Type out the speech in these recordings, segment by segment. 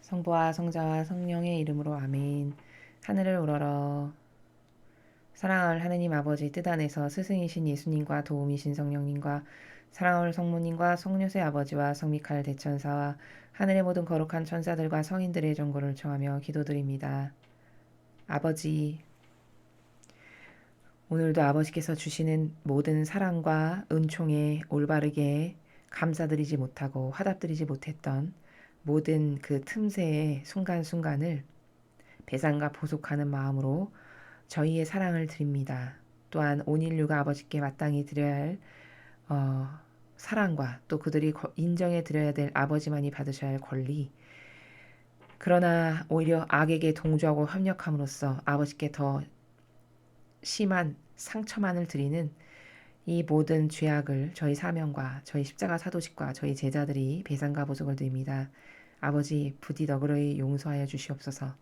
성부와 성자와 성령의 이름으로 아멘. 하늘을 우러러 사랑할 하느님 아버지 뜻 안에서 스승이신 예수님과 도움이신 성령님과 사랑할 성모님과 성료세 아버지와 성미칼 대천사와 하늘의 모든 거룩한 천사들과 성인들의 전고를 청하며 기도드립니다. 아버지, 오늘도 아버지께서 주시는 모든 사랑과 은총에 올바르게 감사드리지 못하고 화답드리지 못했던 모든 그 틈새의 순간순간을 배상과 보속하는 마음으로 저희의 사랑을 드립니다. 또한 온 인류가 아버지께 마땅히 드려야 할 사랑과 또 그들이 인정해 드려야 될 아버지만이 받으셔야 할 권리, 그러나 오히려 악에게 동조하고 협력함으로써 아버지께 더 심한 상처만을 드리는 이 모든 죄악을 저희 사명과 저희 십자가 사도직과 저희 제자들이 배상과 보속을 드립니다. 아버지 부디 너그러이 용서하여 주시옵소서.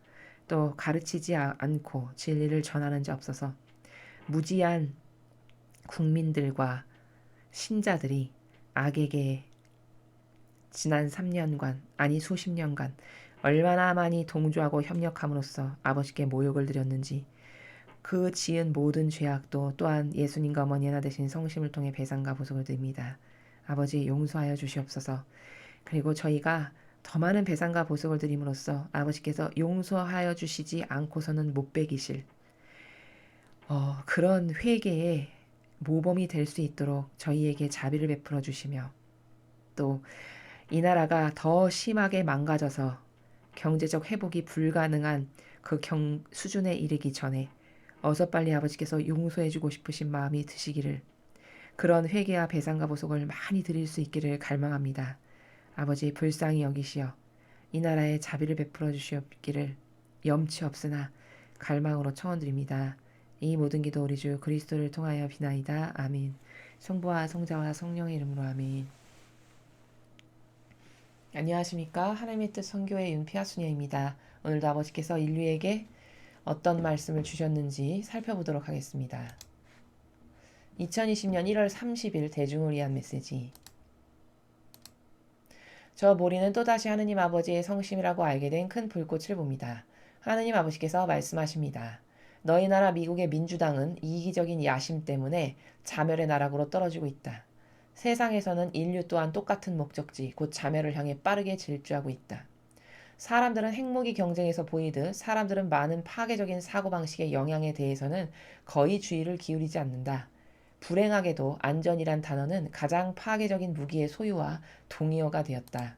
또 가르치지 않고 진리를 전하는 자 없어서 무지한 국민들과 신자들이 악에게 지난 3년간 아니 수십 년간 얼마나 많이 동조하고 협력함으로써 아버지께 모욕을 드렸는지 그 지은 모든 죄악도 또한 예수님과 어머니 하나 되신 성심을 통해 배상과 보속을 드립니다. 아버지 용서하여 주시옵소서. 그리고 저희가 더 많은 배상과 보속을 드림으로써 아버지께서 용서하여 주시지 않고서는 못 베기실 그런 회개의 모범이 될 수 있도록 저희에게 자비를 베풀어 주시며 또 이 나라가 더 심하게 망가져서 경제적 회복이 불가능한 그 수준에 이르기 전에 어서 빨리 아버지께서 용서해 주고 싶으신 마음이 드시기를 그런 회개와 배상과 보속을 많이 드릴 수 있기를 갈망합니다. 아버지 불쌍히 여기시어 이 나라에 자비를 베풀어 주시옵기를 염치 없으나 갈망으로 청원드립니다. 이 모든 기도 우리 주 그리스도를 통하여 비나이다. 아멘. 성부와 성자와 성령의 이름으로 아멘. 안녕하십니까. 하나님의 뜻 선교의 윤피아 수녀입니다. 오늘도 아버지께서 인류에게 어떤 말씀을 주셨는지 살펴보도록 하겠습니다. 2020년 1월 30일 대중을 위한 메시지. 저 모리는 또다시 하느님 아버지의 성심이라고 알게 된 큰 불꽃을 봅니다. 하느님 아버지께서 말씀하십니다. 너희 나라 미국의 민주당은 이기적인 야심 때문에 자멸의 나락으로 떨어지고 있다. 세상에서는 인류 또한 똑같은 목적지, 곧 자멸을 향해 빠르게 질주하고 있다. 사람들은 핵무기 경쟁에서 보이듯 사람들은 많은 파괴적인 사고방식의 영향에 대해서는 거의 주의를 기울이지 않는다. 불행하게도 안전이란 단어는 가장 파괴적인 무기의 소유와 동의어가 되었다.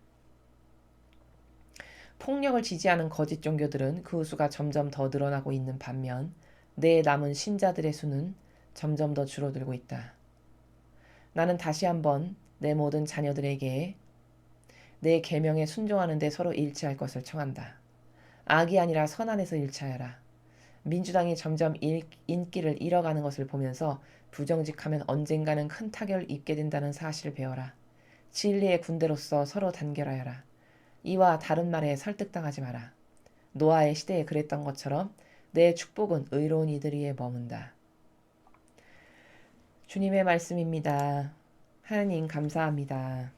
폭력을 지지하는 거짓 종교들은 그 수가 점점 더 늘어나고 있는 반면 내 남은 신자들의 수는 점점 더 줄어들고 있다. 나는 다시 한번 내 모든 자녀들에게 내 계명에 순종하는 데 서로 일치할 것을 청한다. 악이 아니라 선안에서 일치하여라. 민주당이 점점 인기를 잃어가는 것을 보면서 부정직하면 언젠가는 큰 타격을 입게 된다는 사실을 배워라. 진리의 군대로서 서로 단결하여라. 이와 다른 말에 설득당하지 마라. 노아의 시대에 그랬던 것처럼 내 축복은 의로운 이들 위에 머문다. 주님의 말씀입니다. 하나님 감사합니다.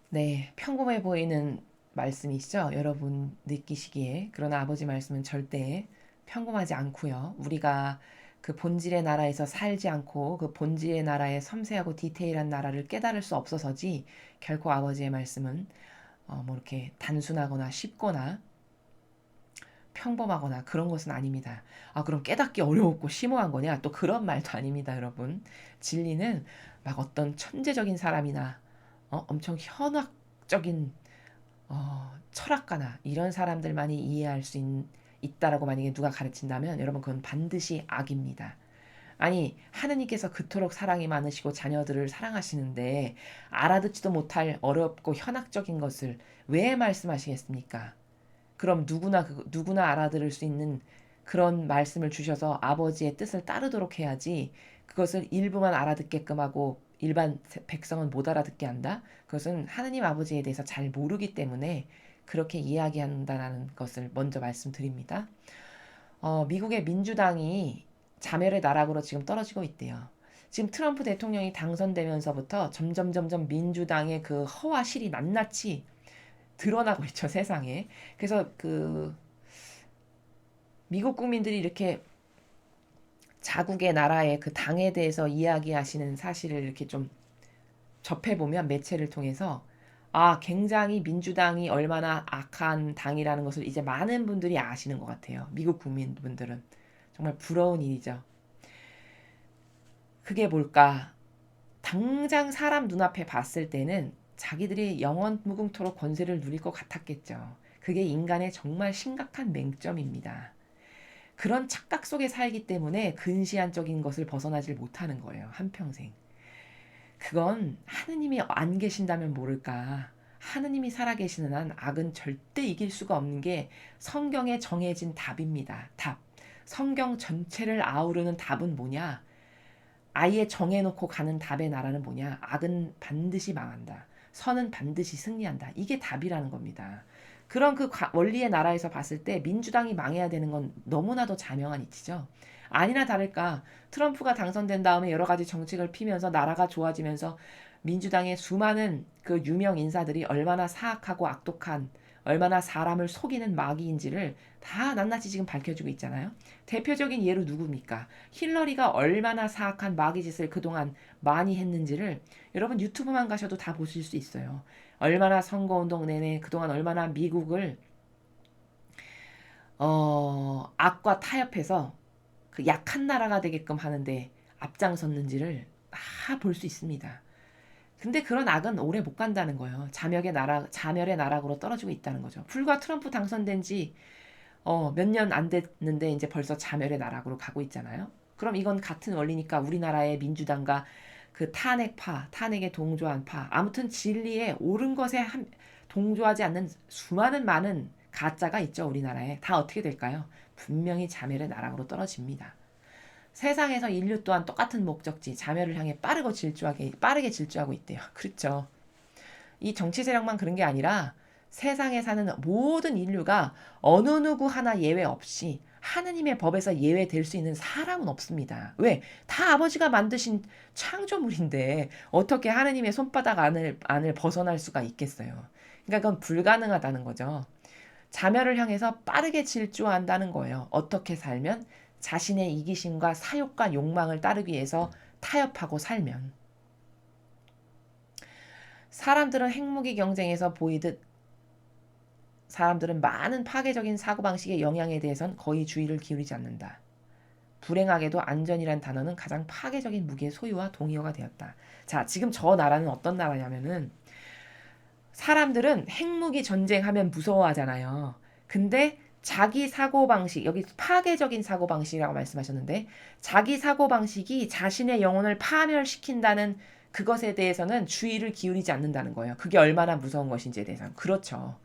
네, 평범해 보이는 말씀이시죠? 여러분 느끼시기에. 그러나 아버지 말씀은 절대 평범하지 않고요. 우리가 그 본질의 나라에서 살지 않고 그 본질의 나라의 섬세하고 디테일한 나라를 깨달을 수 없어서지 결코 아버지의 말씀은 뭐 이렇게 단순하거나 쉽거나 평범하거나 그런 것은 아닙니다. 그럼 깨닫기 어려웠고 심오한 거냐? 또 그런 말도 아닙니다, 여러분. 진리는 막 어떤 천재적인 사람이나 엄청 현학적인 철학가나 이런 사람들만이 이해할 수 있다라고 만약에 누가 가르친다면 여러분 그건 반드시 악입니다. 아니 하느님께서 그토록 사랑이 많으시고 자녀들을 사랑하시는데 알아듣지도 못할 어렵고 현학적인 것을 왜 말씀하시겠습니까? 그럼 누구나 알아들을 수 있는 그런 말씀을 주셔서 아버지의 뜻을 따르도록 해야지 그것을 일부만 알아듣게끔 하고 일반 백성은 못 알아듣게 한다? 그것은 하느님 아버지에 대해서 잘 모르기 때문에 그렇게 이야기한다는 것을 먼저 말씀드립니다. 미국의 민주당이 자멸의 나락으로 지금 떨어지고 있대요. 지금 트럼프 대통령이 당선되면서부터 점점 민주당의 그 허와 실이 낱낱이 드러나고 있죠, 세상에. 그래서 그 미국 국민들이 이렇게 자국의 나라의 그 당에 대해서 이야기하시는 사실을 이렇게 좀 접해보면 매체를 통해서 굉장히 민주당이 얼마나 악한 당이라는 것을 이제 많은 분들이 아시는 것 같아요. 미국 국민분들은. 정말 부러운 일이죠. 그게 뭘까? 당장 사람 눈앞에 봤을 때는 자기들이 영원 무궁토록 권세를 누릴 것 같았겠죠. 그게 인간의 정말 심각한 맹점입니다. 그런 착각 속에 살기 때문에 근시안적인 것을 벗어나질 못하는 거예요. 한평생. 그건 하느님이 안 계신다면 모를까. 하느님이 살아계시는 한 악은 절대 이길 수가 없는 게 성경에 정해진 답입니다. 답. 성경 전체를 아우르는 답은 뭐냐? 아예 정해놓고 가는 답의 나라는 뭐냐? 악은 반드시 망한다. 선은 반드시 승리한다. 이게 답이라는 겁니다. 그런 그 원리의 나라에서 봤을 때 민주당이 망해야 되는 건 너무나도 자명한 이치죠. 아니나 다를까 트럼프가 당선된 다음에 여러 가지 정책을 피면서 나라가 좋아지면서 민주당의 수많은 그 유명 인사들이 얼마나 사악하고 악독한 얼마나 사람을 속이는 마귀인지를 다 낱낱이 지금 밝혀주고 있잖아요. 대표적인 예로 누굽니까? 힐러리가 얼마나 사악한 마귀 짓을 그동안 많이 했는지를 여러분 유튜브만 가셔도 다 보실 수 있어요. 얼마나 선거운동 내내 그동안 얼마나 미국을 악과 타협해서 그 약한 나라가 되게끔 하는데 앞장섰는지를 다 볼 수 있습니다. 근데 그런 악은 오래 못 간다는 거예요. 자멸의 나락으로 떨어지고 있다는 거죠. 불과 트럼프 당선된 지 몇 년 안 됐는데 이제 벌써 자멸의 나락으로 가고 있잖아요. 그럼 이건 같은 원리니까 우리나라의 민주당과 그 탄핵에 동조한 파, 아무튼 진리에 옳은 것에 동조하지 않는 수많은 많은 가짜가 있죠, 우리나라에. 다 어떻게 될까요? 분명히 자멸의 나락으로 떨어집니다. 세상에서 인류 또한 똑같은 목적지, 자멸을 향해 빠르게 질주하고 있대요. 그렇죠. 이 정치 세력만 그런 게 아니라 세상에 사는 모든 인류가 어느 누구 하나 예외 없이 하느님의 법에서 예외될 수 있는 사람은 없습니다. 왜? 다 아버지가 만드신 창조물인데 어떻게 하느님의 손바닥 안을 벗어날 수가 있겠어요. 그러니까 그건 불가능하다는 거죠. 자멸을 향해서 빠르게 질주한다는 거예요. 어떻게 살면? 자신의 이기심과 사욕과 욕망을 따르기 위해서 타협하고 살면. 사람들은 핵무기 경쟁에서 보이듯 사람들은 많은 파괴적인 사고방식의 영향에 대해선 거의 주의를 기울이지 않는다. 불행하게도 안전이란 단어는 가장 파괴적인 무기의 소유와 동의어가 되었다. 자, 지금 저 나라는 어떤 나라냐면은 사람들은 핵무기 전쟁하면 무서워하잖아요. 근데 자기 사고방식, 여기 파괴적인 사고방식이라고 말씀하셨는데 자기 사고방식이 자신의 영혼을 파멸시킨다는 그것에 대해서는 주의를 기울이지 않는다는 거예요. 그게 얼마나 무서운 것인지에 대해서는. 그렇죠.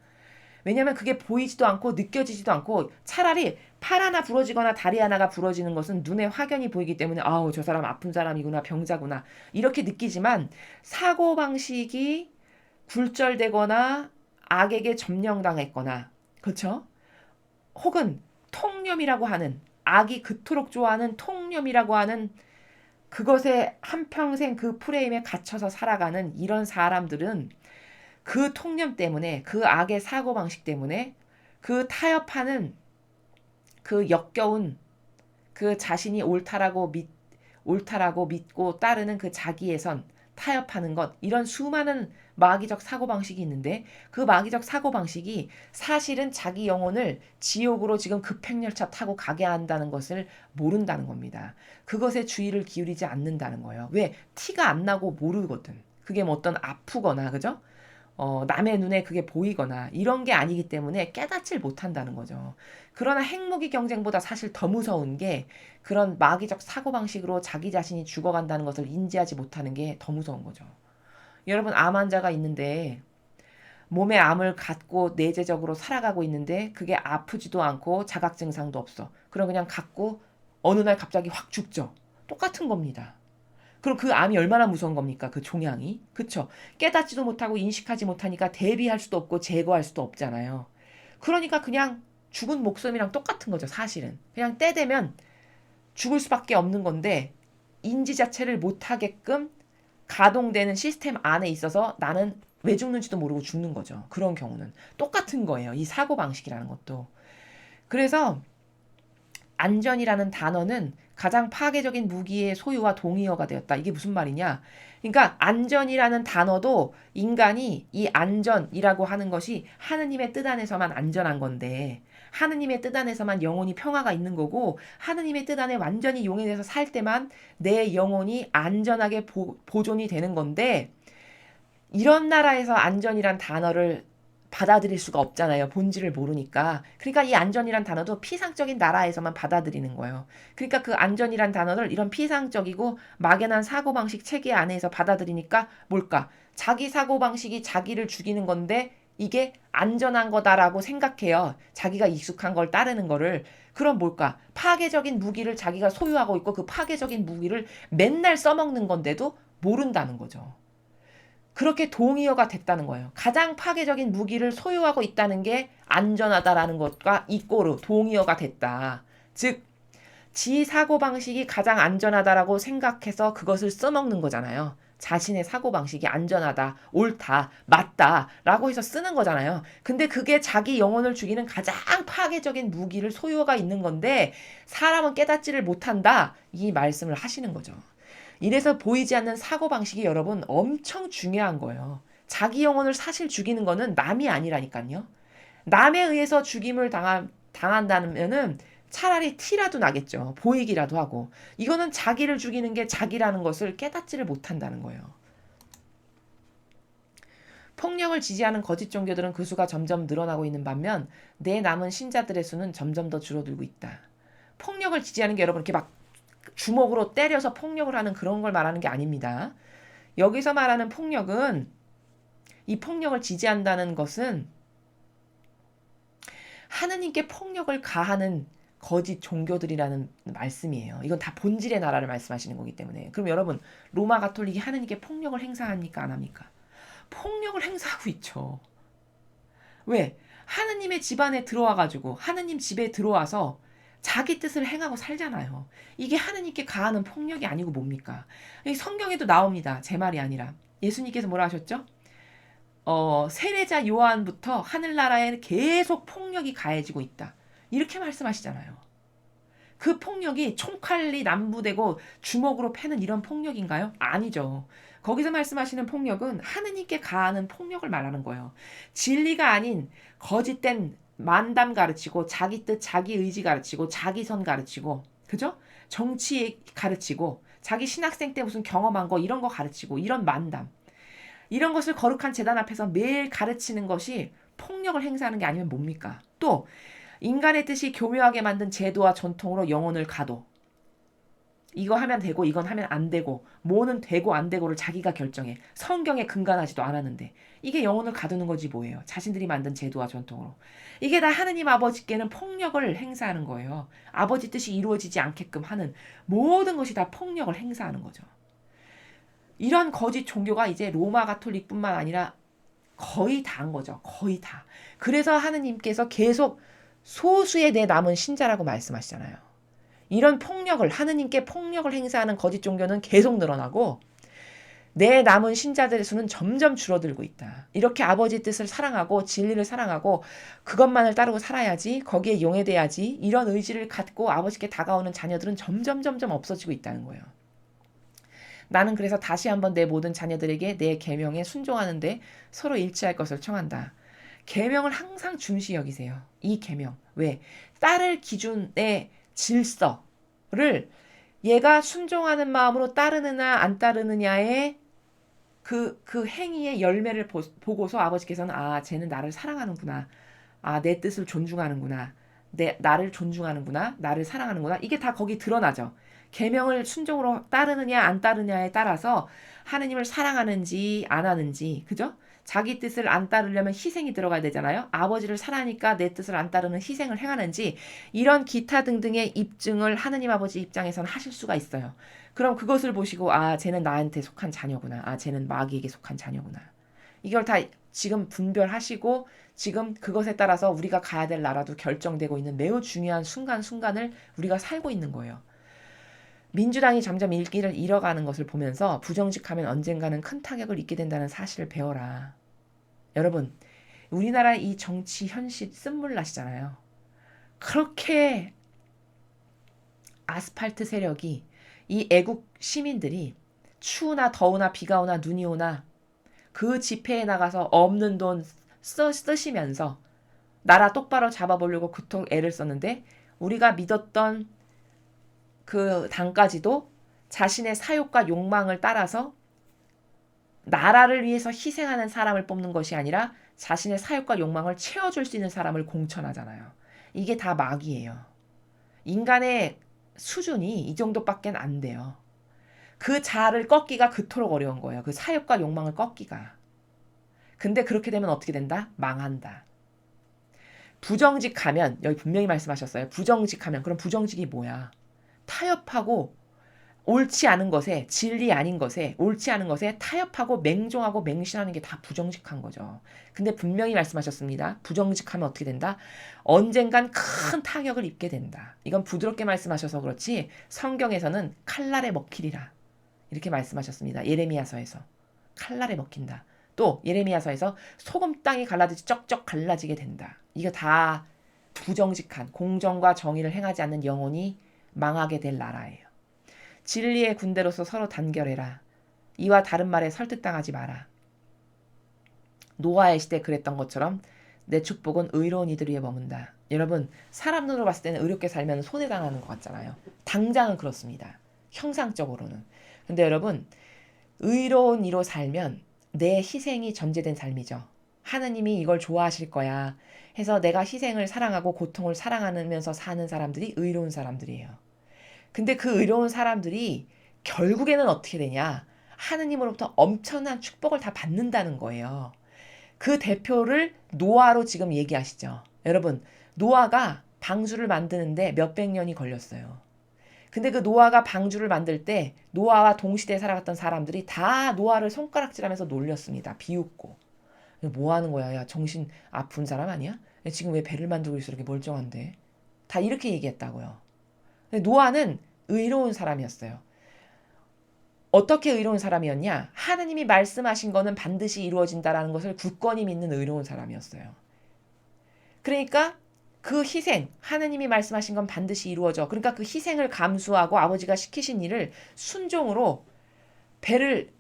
왜냐하면 그게 보이지도 않고 느껴지지도 않고 차라리 팔 하나 부러지거나 다리 하나가 부러지는 것은 눈에 확연히 보이기 때문에 아우 저 사람 아픈 사람이구나 병자구나 이렇게 느끼지만 사고방식이 굴절되거나 악에게 점령당했거나 그렇죠? 혹은 통념이라고 하는 악이 그토록 좋아하는 통념이라고 하는 그것에 한평생 그 프레임에 갇혀서 살아가는 이런 사람들은 그 통념 때문에 그 악의 사고방식 때문에 그 타협하는 그 역겨운 그 자신이 옳다라고 믿고 따르는 그 자기의 선 타협하는 것 이런 수많은 마귀적 사고방식이 있는데 그 마귀적 사고방식이 사실은 자기 영혼을 지옥으로 지금 급행열차 타고 가게 한다는 것을 모른다는 겁니다. 그것에 주의를 기울이지 않는다는 거예요. 왜? 티가 안 나고 모르거든. 그게 뭐 어떤 아프거나 그죠? 남의 눈에 그게 보이거나 이런 게 아니기 때문에 깨닫질 못한다는 거죠. 그러나 핵무기 경쟁보다 사실 더 무서운 게 그런 마귀적 사고방식으로 자기 자신이 죽어간다는 것을 인지하지 못하는 게 더 무서운 거죠. 여러분, 암 환자가 있는데 몸에 암을 갖고 내재적으로 살아가고 있는데 그게 아프지도 않고 자각 증상도 없어. 그럼 그냥 갖고 어느 날 갑자기 확 죽죠. 똑같은 겁니다. 그럼 그 암이 얼마나 무서운 겁니까? 그 종양이. 그쵸? 깨닫지도 못하고 인식하지 못하니까 대비할 수도 없고 제거할 수도 없잖아요. 그러니까 그냥 죽은 목숨이랑 똑같은 거죠, 사실은. 그냥 때 되면 죽을 수밖에 없는 건데 인지 자체를 못하게끔 가동되는 시스템 안에 있어서 나는 왜 죽는지도 모르고 죽는 거죠. 그런 경우는 똑같은 거예요. 이 사고방식이라는 것도. 그래서 안전이라는 단어는 가장 파괴적인 무기의 소유와 동의어가 되었다. 이게 무슨 말이냐? 그러니까 안전이라는 단어도 인간이 이 안전이라고 하는 것이 하느님의 뜻 안에서만 안전한 건데 하느님의 뜻 안에서만 영혼이 평화가 있는 거고 하느님의 뜻 안에 완전히 용해돼서 살 때만 내 영혼이 안전하게 보존이 되는 건데 이런 나라에서 안전이란 단어를 받아들일 수가 없잖아요. 본질을 모르니까. 그러니까 이 안전이란 단어도 피상적인 나라에서만 받아들이는 거예요. 그러니까 그 안전이란 단어를 이런 피상적이고 막연한 사고방식 체계 안에서 받아들이니까 뭘까? 자기 사고방식이 자기를 죽이는 건데 이게 안전한 거다라고 생각해요. 자기가 익숙한 걸 따르는 거를. 그럼 뭘까? 파괴적인 무기를 자기가 소유하고 있고 그 파괴적인 무기를 맨날 써먹는 건데도 모른다는 거죠. 그렇게 동의어가 됐다는 거예요. 가장 파괴적인 무기를 소유하고 있다는 게 안전하다라는 것과 이꼬르 동의어가 됐다. 즉, 지 사고방식이 가장 안전하다라고 생각해서 그것을 써먹는 거잖아요. 자신의 사고방식이 안전하다, 옳다, 맞다 라고 해서 쓰는 거잖아요. 근데 그게 자기 영혼을 죽이는 가장 파괴적인 무기를 소유가 있는 건데 사람은 깨닫지를 못한다. 이 말씀을 하시는 거죠. 이래서 보이지 않는 사고방식이 여러분 엄청 중요한 거예요. 자기 영혼을 사실 죽이는 거는 남이 아니라니까요. 남에 의해서 죽임을 당한다면은 차라리 티라도 나겠죠. 보이기라도 하고. 이거는 자기를 죽이는 게 자기라는 것을 깨닫지를 못한다는 거예요. 폭력을 지지하는 거짓 종교들은 그 수가 점점 늘어나고 있는 반면 내 남은 신자들의 수는 점점 더 줄어들고 있다. 폭력을 지지하는 게 여러분 이렇게 막 주먹으로 때려서 폭력을 하는 그런 걸 말하는 게 아닙니다. 여기서 말하는 폭력은 이 폭력을 지지한다는 것은 하느님께 폭력을 가하는 거짓 종교들이라는 말씀이에요. 이건 다 본질의 나라를 말씀하시는 거기 때문에. 그럼 여러분 로마 가톨릭이 하느님께 폭력을 행사합니까? 안 합니까? 폭력을 행사하고 있죠. 왜? 하느님의 집안에 들어와가지고 하느님 집에 들어와서 자기 뜻을 행하고 살잖아요. 이게 하느님께 가하는 폭력이 아니고 뭡니까? 성경에도 나옵니다. 제 말이 아니라. 예수님께서 뭐라 하셨죠? 세례자 요한부터 하늘나라에 계속 폭력이 가해지고 있다. 이렇게 말씀하시잖아요. 그 폭력이 총칼이 남부되고 주먹으로 패는 이런 폭력인가요? 아니죠. 거기서 말씀하시는 폭력은 하느님께 가하는 폭력을 말하는 거예요. 진리가 아닌 거짓된 만담 가르치고 자기 뜻, 자기 의지 가르치고 자기 선 가르치고 그죠? 정치 가르치고 자기 신학생 때 무슨 경험한 거 이런 거 가르치고 이런 만담 이런 것을 거룩한 제단 앞에서 매일 가르치는 것이 폭력을 행사하는 게 아니면 뭡니까? 또 인간의 뜻이 교묘하게 만든 제도와 전통으로 영혼을 가도 이거 하면 되고 이건 하면 안 되고 뭐는 되고 안 되고를 자기가 결정해. 성경에 근간하지도 않았는데 이게 영혼을 가두는 거지 뭐예요. 자신들이 만든 제도와 전통으로. 이게 다 하느님 아버지께는 폭력을 행사하는 거예요. 아버지 뜻이 이루어지지 않게끔 하는 모든 것이 다 폭력을 행사하는 거죠. 이런 거짓 종교가 이제 로마 가톨릭뿐만 아니라 거의 다인 거죠. 거의 다. 그래서 하느님께서 계속 소수의 내 남은 신자라고 말씀하시잖아요. 이런 폭력을 하느님께 폭력을 행사하는 거짓 종교는 계속 늘어나고 내 남은 신자들의 수는 점점 줄어들고 있다. 이렇게 아버지 뜻을 사랑하고 진리를 사랑하고 그것만을 따르고 살아야지 거기에 용해돼야지 이런 의지를 갖고 아버지께 다가오는 자녀들은 점점 없어지고 있다는 거예요. 나는 그래서 다시 한번 내 모든 자녀들에게 내 계명에 순종하는데 서로 일치할 것을 청한다. 계명을 항상 중시 여기세요. 이 계명. 왜? 따를 기준의 질서를 얘가 순종하는 마음으로 따르느냐 안 따르느냐의 그 행위의 열매를 보고서 아버지께서는 아 쟤는 나를 사랑하는구나. 아 내 뜻을 존중하는구나. 나를 존중하는구나. 나를 사랑하는구나. 이게 다 거기 드러나죠. 계명을 순종으로 따르느냐 안 따르느냐에 따라서 하느님을 사랑하는지 안 하는지 그죠? 자기 뜻을 안 따르려면 희생이 들어가야 되잖아요. 아버지를 사랑하니까 내 뜻을 안 따르는 희생을 행하는지 이런 기타 등등의 입증을 하느님 아버지 입장에서는 하실 수가 있어요. 그럼 그것을 보시고 아 쟤는 나한테 속한 자녀구나. 아 쟤는 마귀에게 속한 자녀구나. 이걸 다 지금 분별하시고 지금 그것에 따라서 우리가 가야 될 나라도 결정되고 있는 매우 중요한 순간순간을 우리가 살고 있는 거예요. 민주당이 점점 일기를 잃어가는 것을 보면서 부정직하면 언젠가는 큰 타격을 입게 된다는 사실을 배워라. 여러분, 우리나라 이 정치 현실 쓴물 나시잖아요. 그렇게 아스팔트 세력이 이 애국 시민들이 추우나 더우나 비가 오나 눈이 오나 그 집회에 나가서 없는 돈 쓰시면서 나라 똑바로 잡아보려고 그토록 애를 썼는데 우리가 믿었던 그 당까지도 자신의 사욕과 욕망을 따라서 나라를 위해서 희생하는 사람을 뽑는 것이 아니라 자신의 사욕과 욕망을 채워줄 수 있는 사람을 공천하잖아요. 이게 다 마귀예요. 인간의 수준이 이 정도밖에 안 돼요. 그 자아를 꺾기가 그토록 어려운 거예요. 그 사욕과 욕망을 꺾기가. 근데 그렇게 되면 어떻게 된다? 망한다. 부정직하면 여기 분명히 말씀하셨어요. 부정직하면 그럼 부정직이 뭐야? 타협하고 옳지 않은 것에 진리 아닌 것에 옳지 않은 것에 타협하고 맹종하고 맹신하는 게 다 부정직한 거죠. 근데 분명히 말씀하셨습니다. 부정직하면 어떻게 된다? 언젠간 큰 타격을 입게 된다. 이건 부드럽게 말씀하셔서 그렇지 성경에서는 칼날에 먹히리라 이렇게 말씀하셨습니다. 예레미야서에서 칼날에 먹힌다. 또 예레미야서에서 소금 땅이 갈라지듯이 쩍쩍 갈라지게 된다. 이거 다 부정직한 공정과 정의를 행하지 않는 영혼이 망하게 될 나라예요. 진리의 군대로서 서로 단결해라. 이와 다른 말에 설득당하지 마라. 노아의 시대 그랬던 것처럼 내 축복은 의로운 이들 위에 머문다. 여러분 사람 눈으로 봤을 때는 의롭게 살면 손해당하는 것 같잖아요. 당장은 그렇습니다. 형상적으로는. 근데 여러분 의로운 이로 살면 내 희생이 전제된 삶이죠. 하느님이 이걸 좋아하실 거야 해서 내가 희생을 사랑하고 고통을 사랑하면서 사는 사람들이 의로운 사람들이에요. 근데 그 의로운 사람들이 결국에는 어떻게 되냐? 하느님으로부터 엄청난 축복을 다 받는다는 거예요. 그 대표를 노아로 지금 얘기하시죠. 여러분, 노아가 방주를 만드는데 몇백 년이 걸렸어요. 근데 그 노아가 방주를 만들 때 노아와 동시대에 살아갔던 사람들이 다 노아를 손가락질하면서 놀렸습니다. 비웃고. 뭐 하는 거야? 야, 정신 아픈 사람 아니야? 지금 왜 배를 만들고 있어? 이렇게 멀쩡한데. 다 이렇게 얘기했다고요. 노아는 의로운 사람이었어요. 어떻게 의로운 사람이었냐? 하느님이 말씀하신 거는 반드시 이루어진다라는 것을 굳건히 믿는 의로운 사람이었어요. 그러니까 그 희생, 하느님이 말씀하신 건 반드시 이루어져. 그러니까 그 희생을 감수하고 아버지가 시키신 일을 순종으로 배를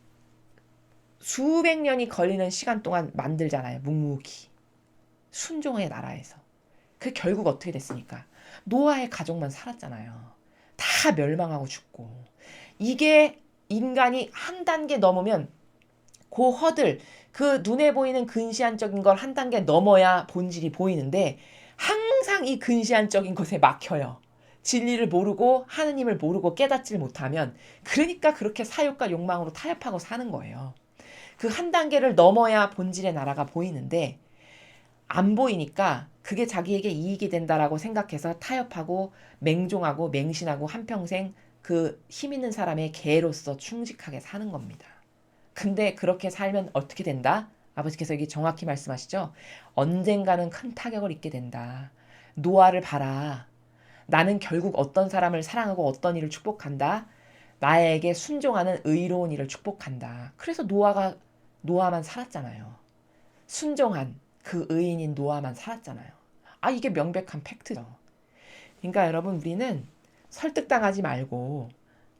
수백 년이 걸리는 시간 동안 만들잖아요. 묵묵히. 순종의 나라에서. 그 결국 어떻게 됐습니까? 노아의 가족만 살았잖아요. 다 멸망하고 죽고. 이게 인간이 한 단계 넘으면 그 허들, 그 눈에 보이는 근시안적인 걸 한 단계 넘어야 본질이 보이는데 항상 이 근시안적인 것에 막혀요. 진리를 모르고 하느님을 모르고 깨닫질 못하면 그러니까 그렇게 사욕과 욕망으로 타협하고 사는 거예요. 그 한 단계를 넘어야 본질의 나라가 보이는데 안 보이니까 그게 자기에게 이익이 된다라고 생각해서 타협하고 맹종하고 맹신하고 한평생 그 힘 있는 사람의 개로서 충직하게 사는 겁니다. 근데 그렇게 살면 어떻게 된다? 아버지께서 여기 정확히 말씀하시죠? 언젠가는 큰 타격을 입게 된다. 노아를 봐라. 나는 결국 어떤 사람을 사랑하고 어떤 일을 축복한다. 나에게 순종하는 의로운 일을 축복한다. 그래서 노아만 살았잖아요. 순종한 그 의인인 노아만 살았잖아요. 아, 이게 명백한 팩트죠. 그러니까 여러분 우리는 설득당하지 말고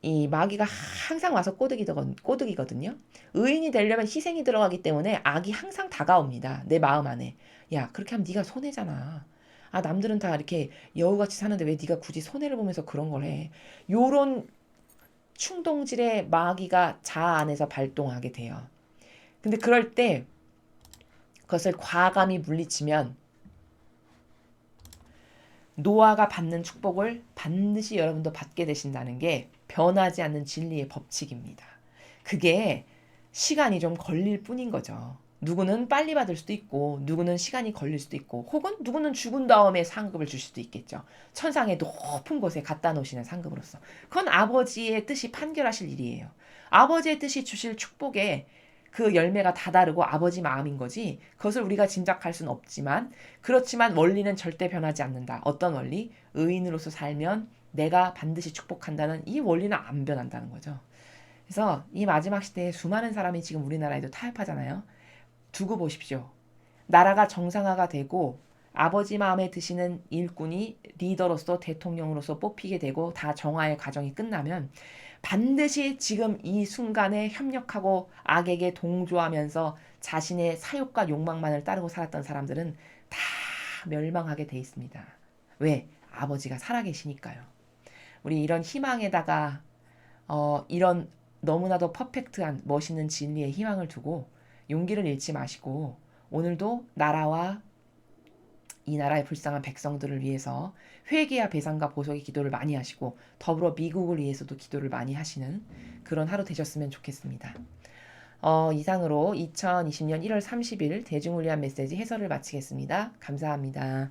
이 마귀가 항상 와서 꼬드기거든요. 의인이 되려면 희생이 들어가기 때문에 악이 항상 다가옵니다. 내 마음 안에. 야, 그렇게 하면 네가 손해잖아. 아, 남들은 다 이렇게 여우같이 사는데 왜 네가 굳이 손해를 보면서 그런 걸 해. 요런 충동질의 마귀가 자아 안에서 발동하게 돼요. 근데 그럴 때 그것을 과감히 물리치면 노아가 받는 축복을 반드시 여러분도 받게 되신다는 게 변하지 않는 진리의 법칙입니다. 그게 시간이 좀 걸릴 뿐인 거죠. 누구는 빨리 받을 수도 있고 누구는 시간이 걸릴 수도 있고 혹은 누구는 죽은 다음에 상급을 주실 수도 있겠죠. 천상의 높은 곳에 갖다 놓으시는 상급으로서. 그건 아버지의 뜻이 판결하실 일이에요. 아버지의 뜻이 주실 축복에 그 열매가 다 다르고 아버지 마음인 거지 그것을 우리가 짐작할 수는 없지만 그렇지만 원리는 절대 변하지 않는다. 어떤 원리? 의인으로서 살면 내가 반드시 축복한다는 이 원리는 안 변한다는 거죠. 그래서 이 마지막 시대에 수많은 사람이 지금 우리나라에도 타협하잖아요. 두고 보십시오. 나라가 정상화가 되고 아버지 마음에 드시는 일꾼이 리더로서 대통령으로서 뽑히게 되고 다 정화의 과정이 끝나면 반드시 지금 이 순간에 협력하고 악에게 동조하면서 자신의 사욕과 욕망만을 따르고 살았던 사람들은 다 멸망하게 돼 있습니다. 왜? 아버지가 살아계시니까요. 우리 이런 희망에다가 이런 너무나도 퍼펙트한 멋있는 진리의 희망을 두고 용기를 잃지 마시고 오늘도 나라와 이 나라의 불쌍한 백성들을 위해서 회개와 배상과 보석의 기도를 많이 하시고 더불어 미국을 위해서도 기도를 많이 하시는 그런 하루 되셨으면 좋겠습니다. 이상으로 2020년 1월 30일 대중을 위한 메시지 해설을 마치겠습니다. 감사합니다.